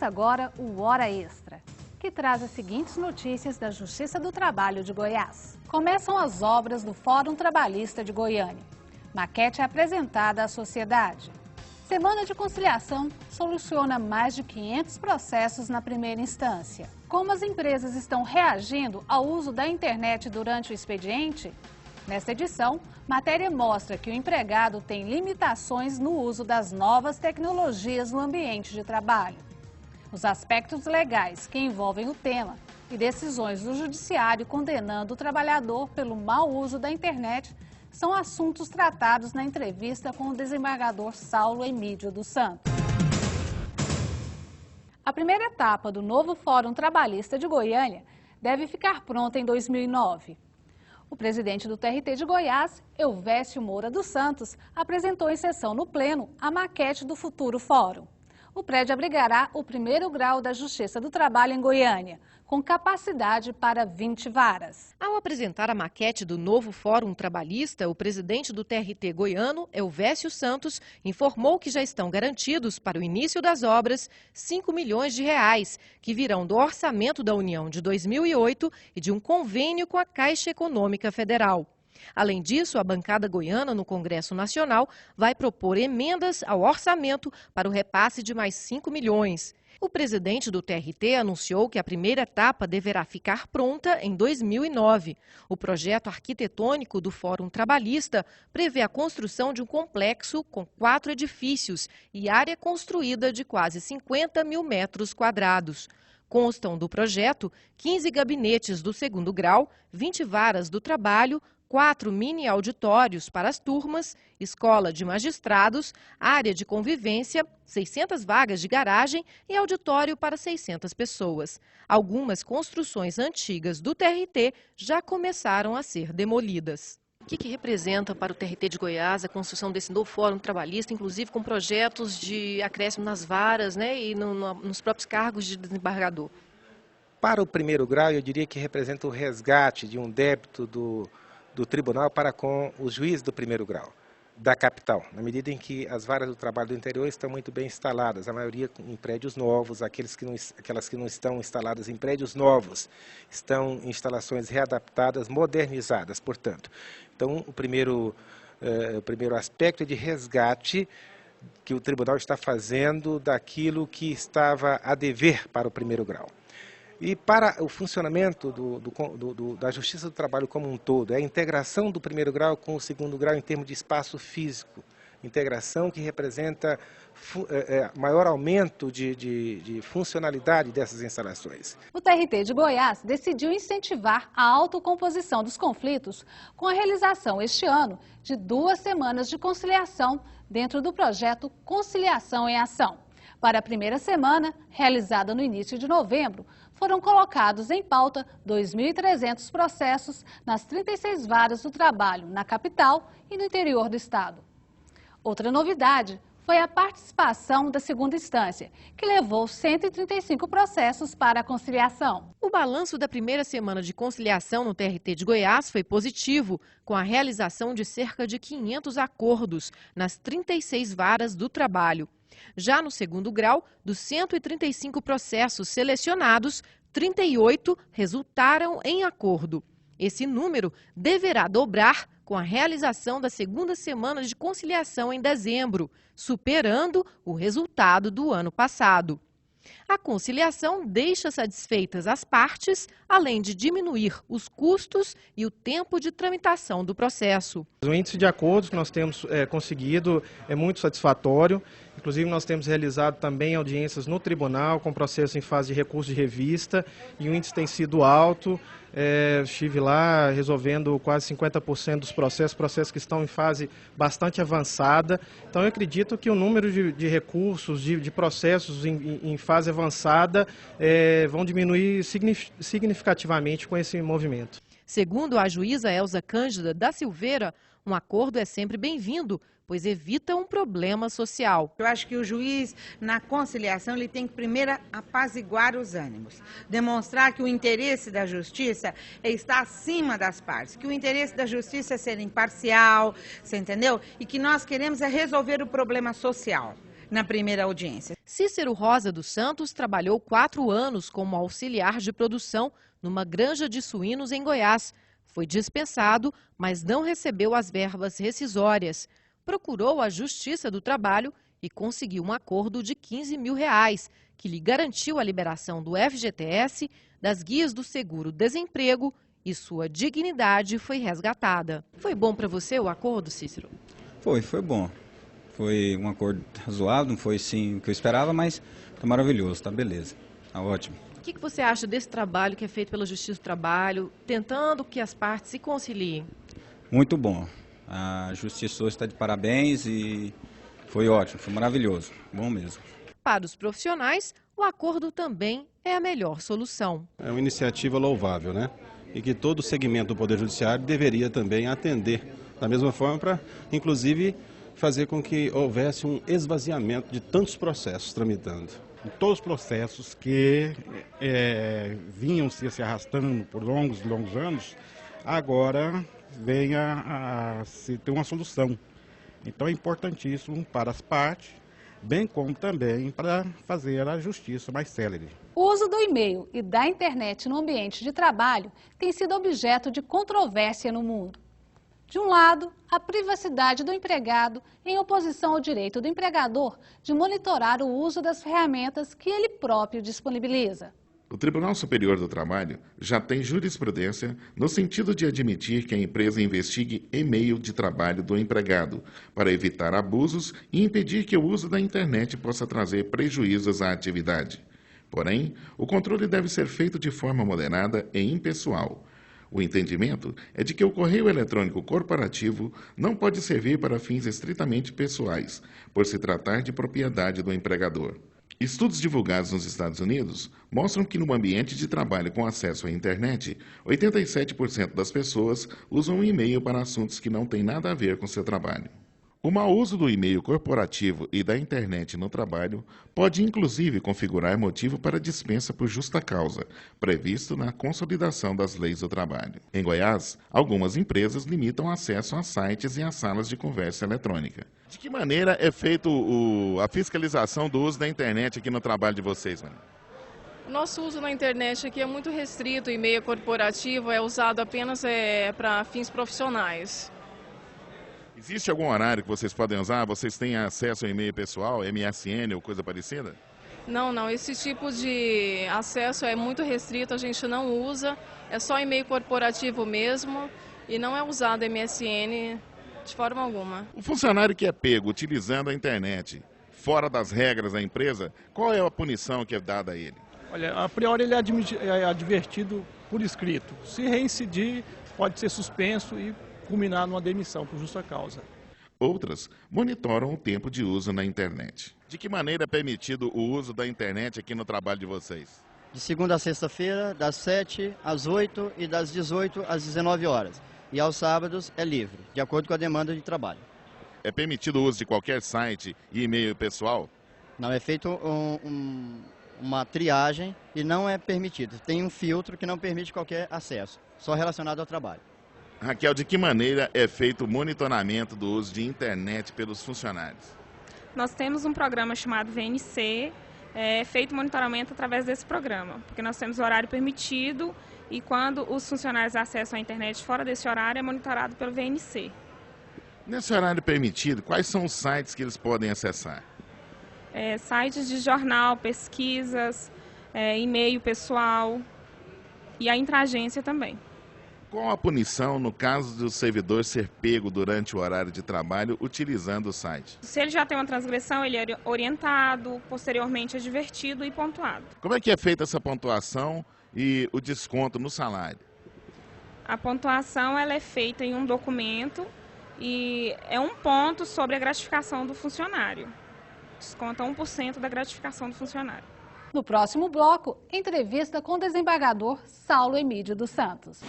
agora o Hora Extra, que traz as seguintes notícias da Justiça do Trabalho de Goiás. Começam as obras do Fórum Trabalhista de Goiânia. Maquete é apresentada à sociedade. Semana de Conciliação soluciona mais de 500 processos na primeira instância. Como as empresas estão reagindo ao uso da internet durante o expediente? Nesta edição, matéria mostra que o empregado tem limitações no uso das novas tecnologias no ambiente de trabalho. Os aspectos legais que envolvem o tema e decisões do Judiciário condenando o trabalhador pelo mau uso da internet são assuntos tratados na entrevista com o desembargador Saulo Emídio dos Santos. A primeira etapa do novo Fórum Trabalhista de Goiânia deve ficar pronta em 2009. O presidente do TRT de Goiás, Elvésio Moura dos Santos, apresentou em sessão no Pleno a maquete do futuro fórum. O prédio abrigará o primeiro grau da Justiça do Trabalho em Goiânia, com capacidade para 20 varas. Ao apresentar a maquete do novo Fórum Trabalhista, o presidente do TRT goiano, Elvésio Santos, informou que já estão garantidos para o início das obras 5 milhões de reais, que virão do orçamento da União de 2008 e de um convênio com a Caixa Econômica Federal. Além disso, a bancada goiana no Congresso Nacional vai propor emendas ao orçamento para o repasse de mais 5 milhões. O presidente do TRT anunciou que a primeira etapa deverá ficar pronta em 2009. O projeto arquitetônico do Fórum Trabalhista prevê a construção de um complexo com 4 edifícios e área construída de quase 50 mil metros quadrados. Constam do projeto 15 gabinetes do segundo grau, 20 varas do trabalho, 4 mini-auditórios para as turmas, escola de magistrados, área de convivência, 600 vagas de garagem e auditório para 600 pessoas. Algumas construções antigas do TRT já começaram a ser demolidas. O que representa para o TRT de Goiás a construção desse novo Fórum Trabalhista, inclusive com projetos de acréscimo nas varas, e nos próprios cargos de desembargador? Para o primeiro grau, eu diria que representa o resgate de um débito do tribunal para com os juízes do primeiro grau da capital, na medida em que as varas do trabalho do interior estão muito bem instaladas, a maioria em prédios novos, aquelas que não estão instaladas em prédios novos, estão em instalações readaptadas, modernizadas, portanto. Então, o primeiro aspecto é de resgate que o tribunal está fazendo daquilo que estava a dever para o primeiro grau. E para o funcionamento da Justiça do Trabalho como um todo, é a integração do primeiro grau com o segundo grau em termos de espaço físico, integração que representa maior aumento de funcionalidade dessas instalações. O TRT de Goiás decidiu incentivar a autocomposição dos conflitos com a realização este ano de 2 semanas de conciliação dentro do projeto Conciliação em Ação. Para a primeira semana, realizada no início de novembro, foram colocados em pauta 2.300 processos nas 36 varas do trabalho na capital e no interior do estado. Outra novidade foi a participação da segunda instância, que levou 135 processos para a conciliação. O balanço da primeira semana de conciliação no TRT de Goiás foi positivo, com a realização de cerca de 500 acordos nas 36 varas do trabalho. Já no segundo grau, dos 135 processos selecionados, 38 resultaram em acordo. Esse número deverá dobrar com a realização da segunda semana de conciliação em dezembro, superando o resultado do ano passado. A conciliação deixa satisfeitas as partes, além de diminuir os custos e o tempo de tramitação do processo. O índice de acordos que nós temos conseguido é muito satisfatório. Inclusive, nós temos realizado também audiências no tribunal, com processo em fase de recurso de revista, e o índice tem sido alto. Estive lá resolvendo quase 50% dos processos que estão em fase bastante avançada. Então, eu acredito que o número de recursos, de processos em fase avançada vão diminuir significativamente com esse movimento. Segundo a juíza Elza Cândida da Silveira, um acordo é sempre bem-vindo, pois evita um problema social. Eu acho que o juiz, na conciliação, ele tem que primeiro apaziguar os ânimos, demonstrar que o interesse da justiça está acima das partes, que o interesse da justiça é ser imparcial, você entendeu? E que nós queremos é resolver o problema social na primeira audiência. Cícero Rosa dos Santos trabalhou 4 anos como auxiliar de produção numa granja de suínos em Goiás. Foi dispensado, mas não recebeu as verbas rescisórias. Procurou a Justiça do Trabalho e conseguiu um acordo de R$15 mil, que lhe garantiu a liberação do FGTS, das guias do seguro-desemprego e sua dignidade foi resgatada. Foi bom para você o acordo, Cícero? Foi bom. Foi um acordo razoável, não foi sim o que eu esperava, mas tá maravilhoso, tá beleza, tá ótimo. O que você acha desse trabalho que é feito pela Justiça do Trabalho, tentando que as partes se conciliem? Muito bom. A Justiça está de parabéns e foi ótimo, foi maravilhoso, bom mesmo. Para os profissionais, o acordo também é a melhor solução. É uma iniciativa louvável, né? E que todo o segmento do Poder Judiciário deveria também atender da mesma forma para, inclusive, fazer com que houvesse um esvaziamento de tantos processos tramitando. Todos os processos que vinham se arrastando por longos anos, agora vem a se ter uma solução. Então é importantíssimo para as partes, bem como também para fazer a justiça mais célere. O uso do e-mail e da internet no ambiente de trabalho tem sido objeto de controvérsia no mundo. De um lado, a privacidade do empregado em oposição ao direito do empregador de monitorar o uso das ferramentas que ele próprio disponibiliza. O Tribunal Superior do Trabalho já tem jurisprudência no sentido de admitir que a empresa investigue e-mail de trabalho do empregado para evitar abusos e impedir que o uso da internet possa trazer prejuízos à atividade. Porém, o controle deve ser feito de forma moderada e impessoal. O entendimento é de que o correio eletrônico corporativo não pode servir para fins estritamente pessoais, por se tratar de propriedade do empregador. Estudos divulgados nos Estados Unidos mostram que no ambiente de trabalho com acesso à internet, 87% das pessoas usam o e-mail para assuntos que não têm nada a ver com seu trabalho. O mau uso do e-mail corporativo e da internet no trabalho pode inclusive configurar motivo para dispensa por justa causa, previsto na Consolidação das Leis do Trabalho. Em Goiás, algumas empresas limitam acesso a sites e a salas de conversa eletrônica. De que maneira é feita a fiscalização do uso da internet aqui no trabalho de vocês, mano? O nosso uso na internet aqui é muito restrito, o e-mail corporativo é usado apenas para fins profissionais. Existe algum horário que vocês podem usar? Vocês têm acesso ao e-mail pessoal, MSN ou coisa parecida? Não, esse tipo de acesso é muito restrito, a gente não usa, é só e-mail corporativo mesmo e não é usado MSN de forma alguma. O funcionário que é pego utilizando a internet fora das regras da empresa, qual é a punição que é dada a ele? Olha, a priori ele é advertido por escrito. Se reincidir, pode ser suspenso e culminar numa demissão por justa causa. Outras monitoram o tempo de uso na internet. De que maneira é permitido o uso da internet aqui no trabalho de vocês? De segunda a sexta-feira, das 7 às 8 e das 18 às 19 horas. E aos sábados é livre, de acordo com a demanda de trabalho. É permitido o uso de qualquer site e e-mail pessoal? Não, é feito uma triagem e não é permitido. Tem um filtro que não permite qualquer acesso, só relacionado ao trabalho. Raquel, de que maneira é feito o monitoramento do uso de internet pelos funcionários? Nós temos um programa chamado VNC, feito monitoramento através desse programa, porque nós temos o horário permitido e quando os funcionários acessam a internet fora desse horário é monitorado pelo VNC. Nesse horário permitido, quais são os sites que eles podem acessar? Sites de jornal, pesquisas, e-mail pessoal e a intragência também. Qual a punição no caso do servidor ser pego durante o horário de trabalho utilizando o site? Se ele já tem uma transgressão, ele é orientado, posteriormente advertido e pontuado. Como é que é feita essa pontuação e o desconto no salário? A pontuação ela é feita em um documento e é um ponto sobre a gratificação do funcionário. Desconta 1% da gratificação do funcionário. No próximo bloco, entrevista com o desembargador Saulo Emídio dos Santos.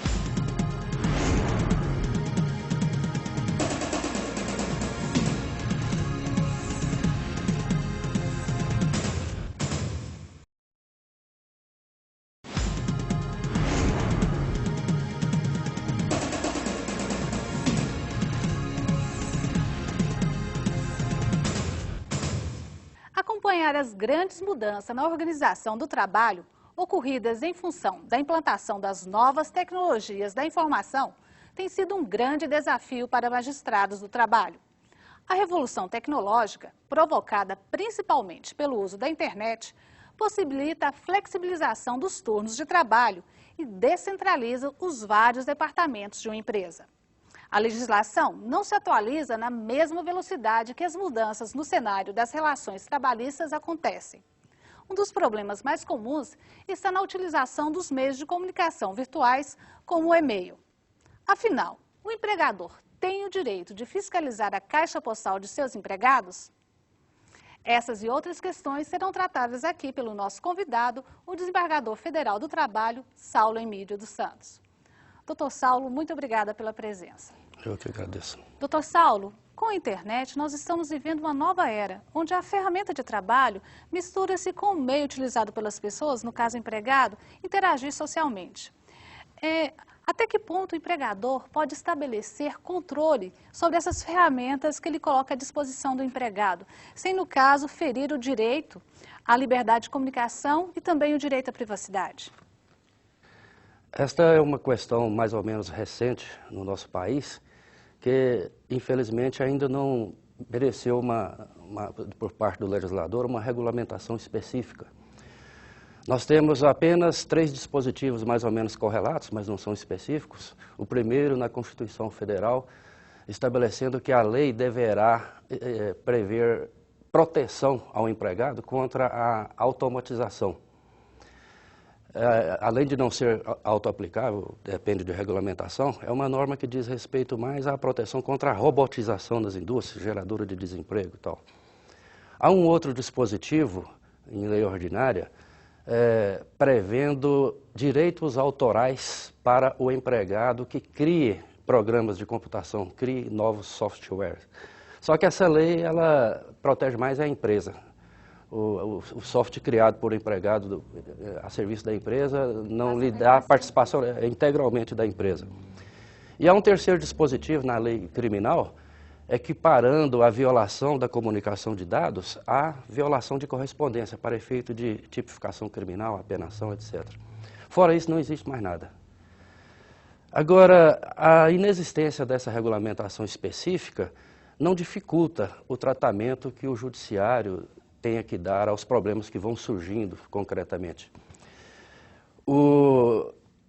Acompanhe acompanhar as grandes mudanças na organização do trabalho ocorridas em função da implantação das novas tecnologias da informação tem sido um grande desafio para magistrados do trabalho. A revolução tecnológica, provocada principalmente pelo uso da internet, possibilita a flexibilização dos turnos de trabalho e descentraliza os vários departamentos de uma empresa. A legislação não se atualiza na mesma velocidade que as mudanças no cenário das relações trabalhistas acontecem. Um dos problemas mais comuns está na utilização dos meios de comunicação virtuais, como o e-mail. Afinal, o empregador tem o direito de fiscalizar a caixa postal de seus empregados? Essas e outras questões serão tratadas aqui pelo nosso convidado, o desembargador federal do Trabalho, Saulo Emílio dos Santos. Doutor Saulo, muito obrigada pela presença. Eu que agradeço. Doutor Saulo, com a internet nós estamos vivendo uma nova era, onde a ferramenta de trabalho mistura-se com o meio utilizado pelas pessoas, no caso empregado, interagir socialmente. Até que ponto o empregador pode estabelecer controle sobre essas ferramentas que ele coloca à disposição do empregado, sem, no caso, ferir o direito à liberdade de comunicação e também o direito à privacidade? Esta é uma questão mais ou menos recente no nosso país, que infelizmente ainda não mereceu por parte do legislador uma regulamentação específica. Nós temos apenas 3 dispositivos mais ou menos correlatos, mas não são específicos. O primeiro, na Constituição Federal, estabelecendo que a lei deverá prever proteção ao empregado contra a automatização. Além de não ser autoaplicável, depende de regulamentação, é uma norma que diz respeito mais à proteção contra a robotização das indústrias, geradora de desemprego e tal. Há um outro dispositivo, em lei ordinária, prevendo direitos autorais para o empregado que crie programas de computação, crie novos softwares. Só que essa lei, ela protege mais a empresa. O software criado por empregado a serviço da empresa não lhe dá participação integralmente da empresa. E há um terceiro dispositivo na lei criminal, equiparando a violação da comunicação de dados à violação de correspondência para efeito de tipificação criminal, apenação, etc. Fora isso, não existe mais nada. Agora, a inexistência dessa regulamentação específica não dificulta o tratamento que o judiciário tenha que dar aos problemas que vão surgindo concretamente.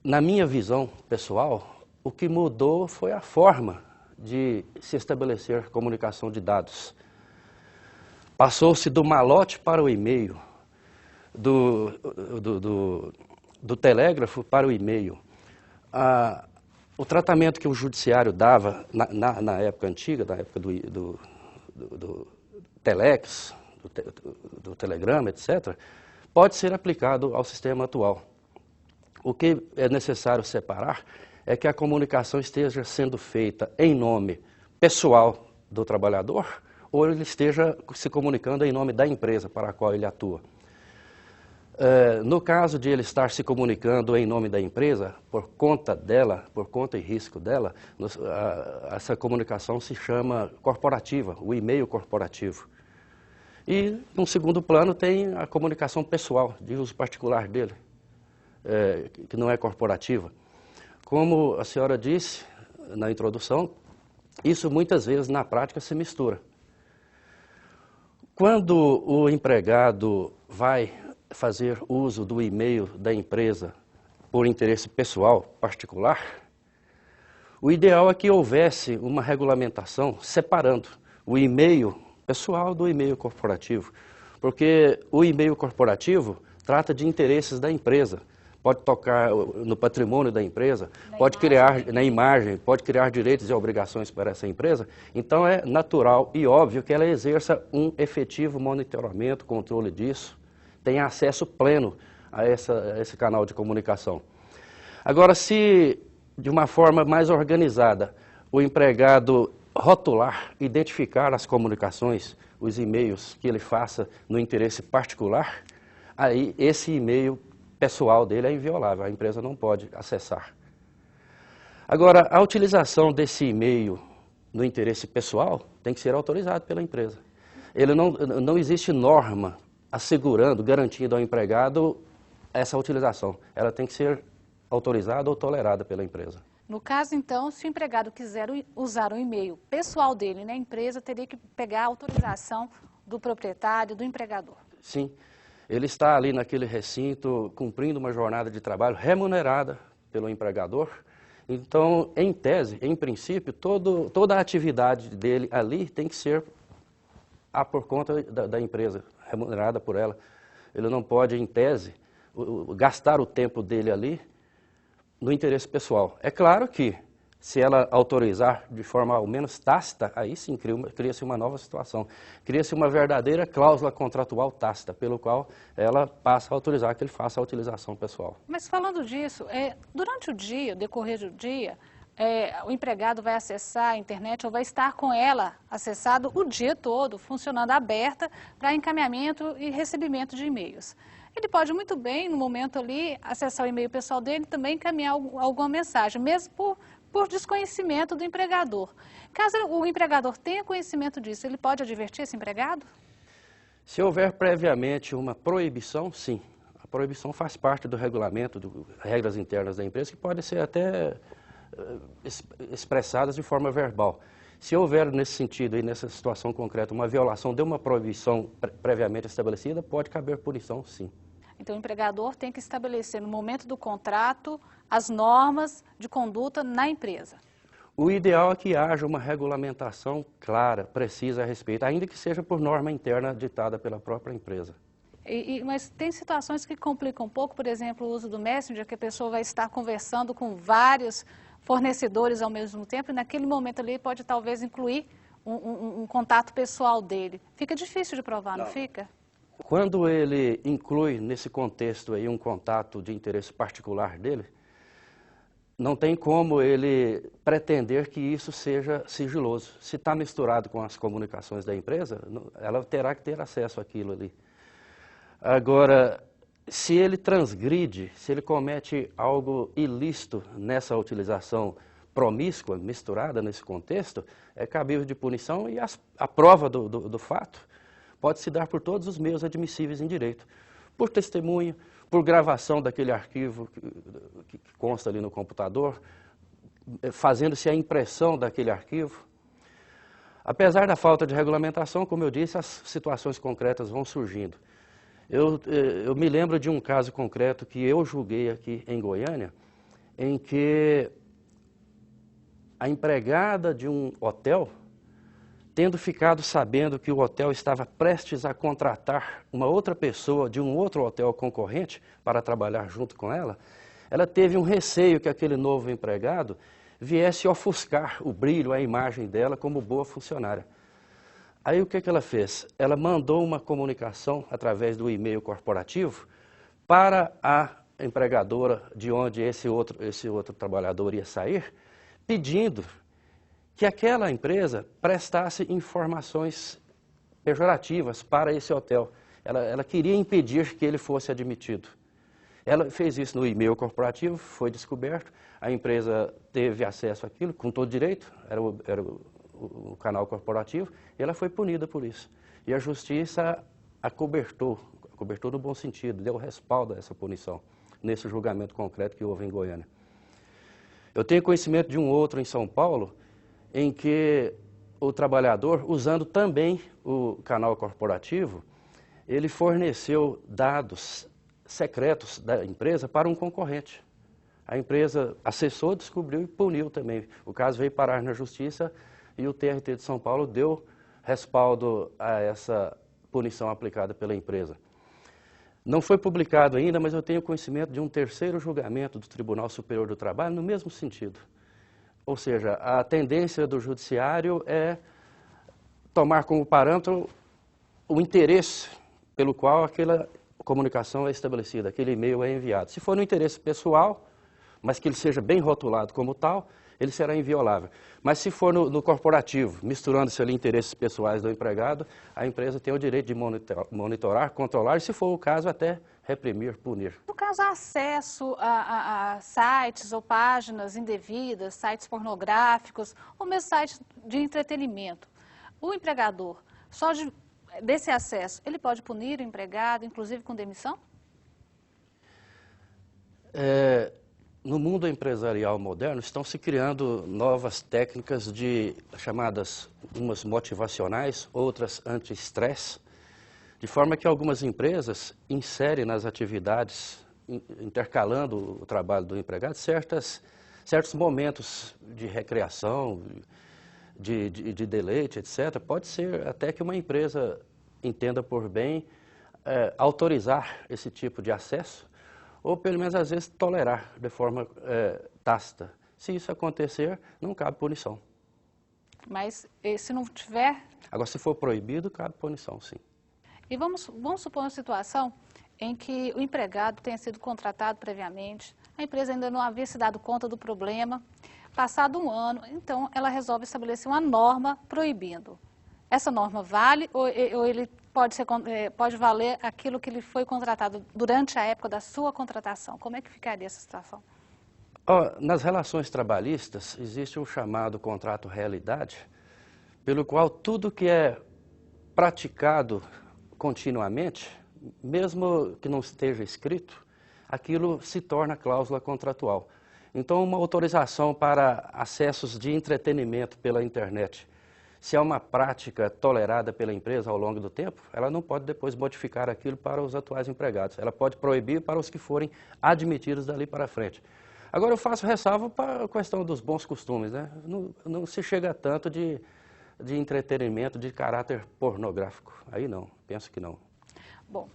Na minha visão pessoal, o que mudou foi a forma de se estabelecer comunicação de dados. Passou-se do malote para o e-mail, do telégrafo para o e-mail. O tratamento que o judiciário dava na época antiga, na época do telex, do telegrama, etc., pode ser aplicado ao sistema atual. O que é necessário separar é que a comunicação esteja sendo feita em nome pessoal do trabalhador ou ele esteja se comunicando em nome da empresa para a qual ele atua. No caso de ele estar se comunicando em nome da empresa, por conta dela, por conta e risco dela, essa comunicação se chama corporativa, o e-mail corporativo. E, num segundo plano, tem a comunicação pessoal, de uso particular dele, que não é corporativa. Como a senhora disse na introdução, isso muitas vezes na prática se mistura. Quando o empregado vai fazer uso do e-mail da empresa por interesse pessoal, particular, o ideal é que houvesse uma regulamentação separando o e-mail pessoal do e-mail corporativo, porque o e-mail corporativo trata de interesses da empresa, pode tocar no patrimônio da empresa, pode criar na imagem, pode criar direitos e obrigações para essa empresa, então é natural e óbvio que ela exerça um efetivo monitoramento, controle disso, tenha acesso pleno a esse canal de comunicação. Agora, se de uma forma mais organizada o empregado rotular, identificar as comunicações, os e-mails que ele faça no interesse particular, aí esse e-mail pessoal dele é inviolável, a empresa não pode acessar. Agora, a utilização desse e-mail no interesse pessoal tem que ser autorizado pela empresa. Não existe norma assegurando, garantindo ao empregado essa utilização. Ela tem que ser autorizada ou tolerada pela empresa. No caso, então, se o empregado quiser usar o e-mail pessoal dele na empresa, teria que pegar a autorização do proprietário, do empregador. Sim, ele está ali naquele recinto cumprindo uma jornada de trabalho remunerada pelo empregador. Então, em tese, em princípio, toda a atividade dele ali tem que ser por conta da empresa, remunerada por ela. Ele não pode, em tese, gastar o tempo dele ali no interesse pessoal. É claro que, se ela autorizar de forma ao menos tácita, aí sim cria-se uma nova situação. Cria-se uma verdadeira cláusula contratual tácita, pelo qual ela passa a autorizar que ele faça a utilização pessoal. Mas falando disso, durante o dia, decorrer do dia, o empregado vai acessar a internet ou vai estar com ela acessado o dia todo, funcionando aberta para encaminhamento e recebimento de e-mails. Ele pode muito bem, no momento ali, acessar o e-mail pessoal dele e também encaminhar alguma mensagem, mesmo por desconhecimento do empregador. Caso o empregador tenha conhecimento disso, ele pode advertir esse empregado? Se houver previamente uma proibição, sim. A proibição faz parte do regulamento, regras internas da empresa, que podem ser até expressadas de forma verbal. Se houver nesse sentido e nessa situação concreta uma violação de uma proibição previamente estabelecida, pode caber punição, sim. Então, o empregador tem que estabelecer no momento do contrato as normas de conduta na empresa. O ideal é que haja uma regulamentação clara, precisa a respeito, ainda que seja por norma interna ditada pela própria empresa. Mas tem situações que complicam um pouco, por exemplo, o uso do Messenger, que a pessoa vai estar conversando com vários fornecedores ao mesmo tempo, e naquele momento ali pode talvez incluir um contato pessoal dele. Fica difícil de provar, não fica? Quando ele inclui nesse contexto aí um contato de interesse particular dele, não tem como ele pretender que isso seja sigiloso. Se está misturado com as comunicações da empresa, ela terá que ter acesso àquilo ali. Agora, se ele transgride, se ele comete algo ilícito nessa utilização promíscua, misturada nesse contexto, é cabível de punição e a prova do fato pode se dar por todos os meios admissíveis em direito. Por testemunho, por gravação daquele arquivo que consta ali no computador, fazendo-se a impressão daquele arquivo. Apesar da falta de regulamentação, como eu disse, as situações concretas vão surgindo. Eu me lembro de um caso concreto que eu julguei aqui em Goiânia, em que a empregada de um hotel, tendo ficado sabendo que o hotel estava prestes a contratar uma outra pessoa de um outro hotel concorrente para trabalhar junto com ela, ela teve um receio que aquele novo empregado viesse ofuscar o brilho, a imagem dela como boa funcionária. Aí o que ela fez? Ela mandou uma comunicação através do e-mail corporativo para a empregadora de onde esse outro trabalhador ia sair, pedindo que aquela empresa prestasse informações pejorativas para esse hotel. Ela queria impedir que ele fosse admitido. Ela fez isso no e-mail corporativo, foi descoberto, a empresa teve acesso àquilo, com todo direito, era o canal corporativo, e ela foi punida por isso. E a justiça acobertou no bom sentido, deu respaldo a essa punição, nesse julgamento concreto que houve em Goiânia. Eu tenho conhecimento de um outro em São Paulo, em que o trabalhador, usando também o canal corporativo, ele forneceu dados secretos da empresa para um concorrente. A empresa acessou, descobriu e puniu também. O caso veio parar na justiça e o TRT de São Paulo deu respaldo a essa punição aplicada pela empresa. Não foi publicado ainda, mas eu tenho conhecimento de um terceiro julgamento do Tribunal Superior do Trabalho no mesmo sentido. Ou seja, a tendência do judiciário é tomar como parâmetro o interesse pelo qual aquela comunicação é estabelecida, aquele e-mail é enviado. Se for no interesse pessoal, mas que ele seja bem rotulado como tal, ele será inviolável. Mas se for no corporativo, misturando-se ali interesses pessoais do empregado, a empresa tem o direito de monitorar, controlar e, se for o caso, até reprimir, punir. No caso, acesso a sites ou páginas indevidas, sites pornográficos ou mesmo sites de entretenimento, o empregador, só de desse acesso, ele pode punir o empregado, inclusive com demissão? No mundo empresarial moderno, estão se criando novas técnicas chamadas umas motivacionais, outras anti-estresse, de forma que algumas empresas inserem nas atividades, intercalando o trabalho do empregado, certos momentos de recreação, de deleite, etc. Pode ser até que uma empresa entenda por bem autorizar esse tipo de acesso, ou pelo menos às vezes tolerar de forma tácita. Se isso acontecer, não cabe punição. Mas se não tiver... Agora, se for proibido, cabe punição, sim. E vamos supor uma situação em que o empregado tenha sido contratado previamente, a empresa ainda não havia se dado conta do problema, passado um ano, então ela resolve estabelecer uma norma proibindo. Essa norma vale ou ele pode valer aquilo que ele foi contratado durante a época da sua contratação? Como é que ficaria essa situação? Nas relações trabalhistas, existe um chamado contrato realidade, pelo qual tudo que é praticado continuamente, mesmo que não esteja escrito, aquilo se torna cláusula contratual. Então, uma autorização para acessos de entretenimento pela internet, se é uma prática tolerada pela empresa ao longo do tempo, ela não pode depois modificar aquilo para os atuais empregados. Ela pode proibir para os que forem admitidos dali para frente. Agora, eu faço ressalva para a questão dos bons costumes, né? Não se chega tanto de entretenimento de caráter pornográfico. Aí não, penso que não. Bom,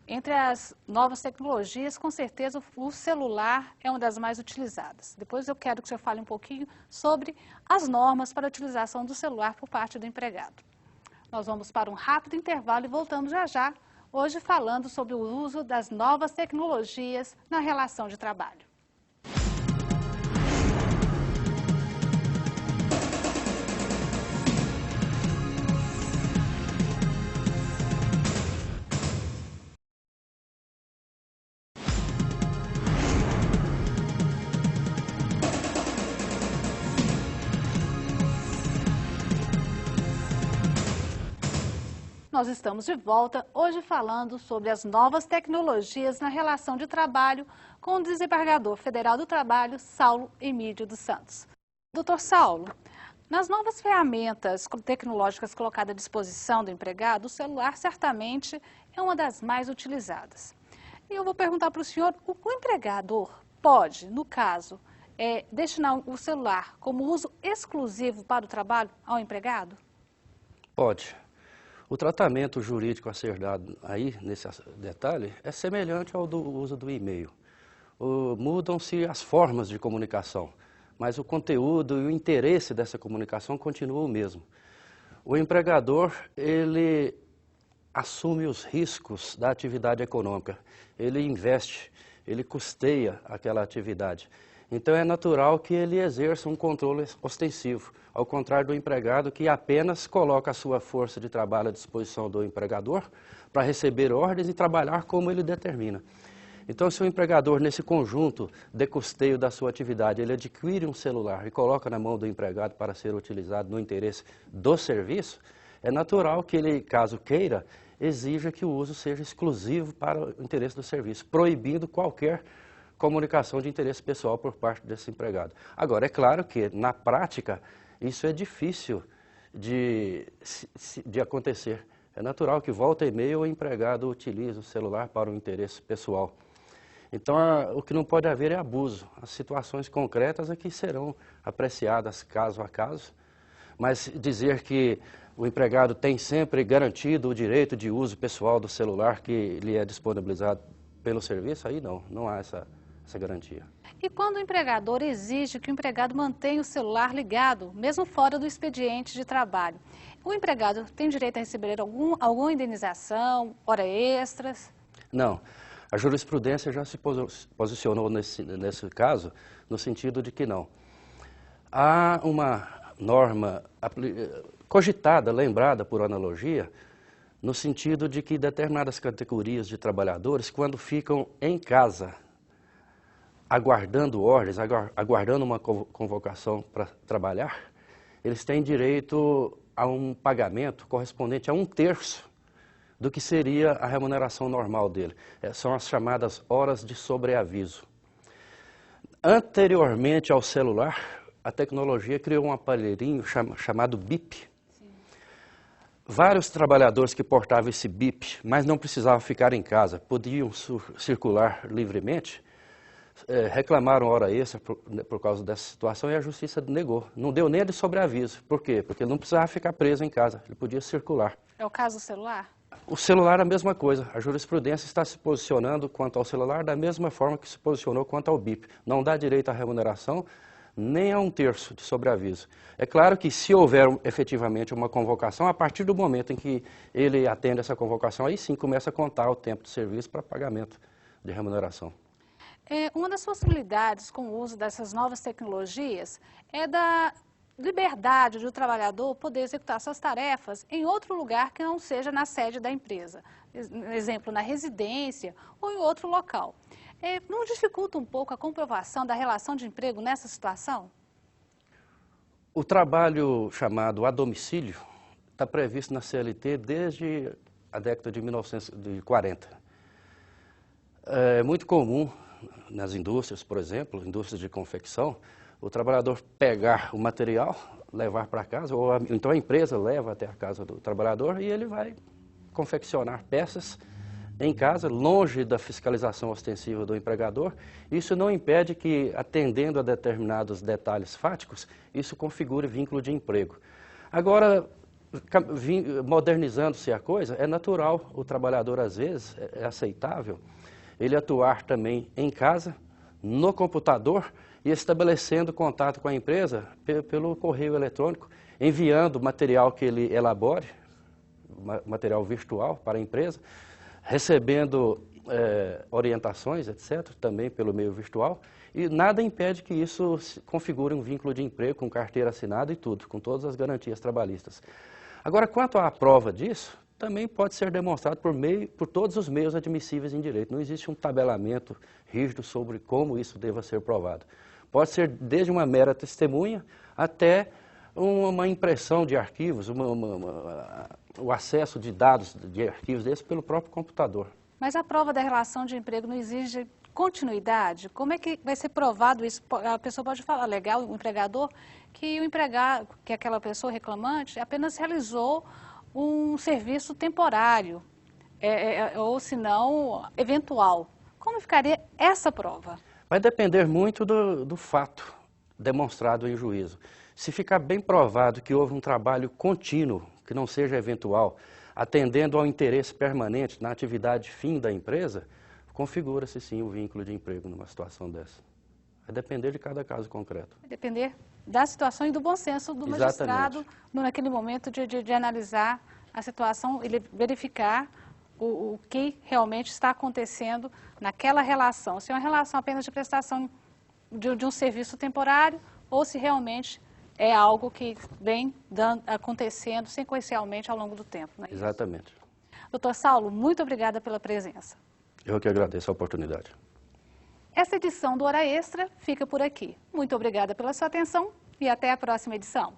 entre as novas tecnologias, com certeza o celular é uma das mais utilizadas. Depois eu quero que o senhor fale um pouquinho sobre as normas para a utilização do celular por parte do empregado. Nós vamos para um rápido intervalo e voltamos já já, hoje falando sobre o uso das novas tecnologias na relação de trabalho. Nós estamos de volta, hoje falando sobre as novas tecnologias na relação de trabalho com o desembargador federal do trabalho, Saulo Emídio dos Santos. Doutor Saulo, nas novas ferramentas tecnológicas colocadas à disposição do empregado, o celular certamente é uma das mais utilizadas. E eu vou perguntar para o senhor, o empregador pode, no caso, destinar o celular como uso exclusivo para o trabalho ao empregado? Pode. O tratamento jurídico a ser dado aí, nesse detalhe, é semelhante ao do uso do e-mail. Mudam-se as formas de comunicação, mas o conteúdo e o interesse dessa comunicação continua o mesmo. O empregador, ele assume os riscos da atividade econômica, ele investe, ele custeia aquela atividade. Então é natural que ele exerça um controle ostensivo, ao contrário do empregado que apenas coloca a sua força de trabalho à disposição do empregador para receber ordens e trabalhar como ele determina. Então, se o empregador, nesse conjunto de custeio da sua atividade, ele adquire um celular e coloca na mão do empregado para ser utilizado no interesse do serviço, é natural que ele, caso queira, exija que o uso seja exclusivo para o interesse do serviço, proibindo qualquer comunicação de interesse pessoal por parte desse empregado. Agora, é claro que, na prática, isso é difícil de acontecer. É natural que, volta e meia, o empregado utilize o celular para o interesse pessoal. Então, o que não pode haver é abuso. As situações concretas é que serão apreciadas caso a caso, mas dizer que o empregado tem sempre garantido o direito de uso pessoal do celular que lhe é disponibilizado pelo serviço, aí não há essa garantia. E quando o empregador exige que o empregado mantenha o celular ligado, mesmo fora do expediente de trabalho, o empregado tem direito a receber alguma indenização, hora extras? Não. A jurisprudência já se posicionou nesse caso, no sentido de que não. Há uma norma cogitada, lembrada por analogia, no sentido de que determinadas categorias de trabalhadores, quando ficam em casa, aguardando ordens, aguardando uma convocação para trabalhar, eles têm direito a um pagamento correspondente a 1/3 do que seria a remuneração normal dele. São as chamadas horas de sobreaviso. Anteriormente ao celular, a tecnologia criou um aparelhinho chamado BIP. Vários trabalhadores que portavam esse BIP, mas não precisavam ficar em casa, podiam circular livremente, reclamaram hora extra por causa dessa situação e a justiça negou. Não deu nem de sobreaviso. Por quê? Porque ele não precisava ficar preso em casa, ele podia circular. É o caso do celular? O celular é a mesma coisa. A jurisprudência está se posicionando quanto ao celular da mesma forma que se posicionou quanto ao BIP. Não dá direito à remuneração, nem a 1/3 de sobreaviso. É claro que se houver efetivamente uma convocação, a partir do momento em que ele atende essa convocação, aí sim começa a contar o tempo de serviço para pagamento de remuneração. Uma das possibilidades com o uso dessas novas tecnologias é da liberdade do trabalhador poder executar suas tarefas em outro lugar que não seja na sede da empresa. Exemplo, na residência ou em outro local. Não dificulta um pouco a comprovação da relação de emprego nessa situação? O trabalho chamado a domicílio está previsto na CLT desde a década de 1940. É muito comum nas indústrias, por exemplo, indústrias de confecção, o trabalhador pegar o material, levar para casa, ou então a empresa leva até a casa do trabalhador e ele vai confeccionar peças em casa, longe da fiscalização ostensiva do empregador. Isso não impede que, atendendo a determinados detalhes fáticos, isso configure vínculo de emprego. Agora, modernizando-se a coisa, é natural o trabalhador, às vezes, é aceitável, ele atuar também em casa, no computador, e estabelecendo contato com a empresa pelo correio eletrônico, enviando material que ele elabore, material virtual para a empresa, recebendo orientações, etc., também pelo meio virtual, e nada impede que isso configure um vínculo de emprego com carteira assinada e tudo, com todas as garantias trabalhistas. Agora, quanto à prova disso, também pode ser demonstrado por todos os meios admissíveis em direito. Não existe um tabelamento rígido sobre como isso deva ser provado. Pode ser desde uma mera testemunha até uma impressão de arquivos, o acesso de dados de arquivos desses pelo próprio computador. Mas a prova da relação de emprego não exige continuidade? Como é que vai ser provado isso? A pessoa pode falar, legal, o empregador, que aquela pessoa reclamante apenas realizou um serviço temporário, ou se não, eventual. Como ficaria essa prova? Vai depender muito do fato demonstrado em juízo. Se ficar bem provado que houve um trabalho contínuo, que não seja eventual, atendendo ao interesse permanente na atividade fim da empresa, configura-se sim o vínculo de emprego numa situação dessa. Vai depender de cada caso concreto. Vai depender da situação e do bom senso do magistrado naquele momento de analisar a situação e verificar o que realmente está acontecendo naquela relação. Se é uma relação apenas de prestação de um serviço temporário ou se realmente é algo que vem acontecendo sequencialmente ao longo do tempo. Não é isso? Exatamente. Doutor Saulo, muito obrigada pela presença. Eu que agradeço a oportunidade. Essa edição do Hora Extra fica por aqui. Muito obrigada pela sua atenção e até a próxima edição.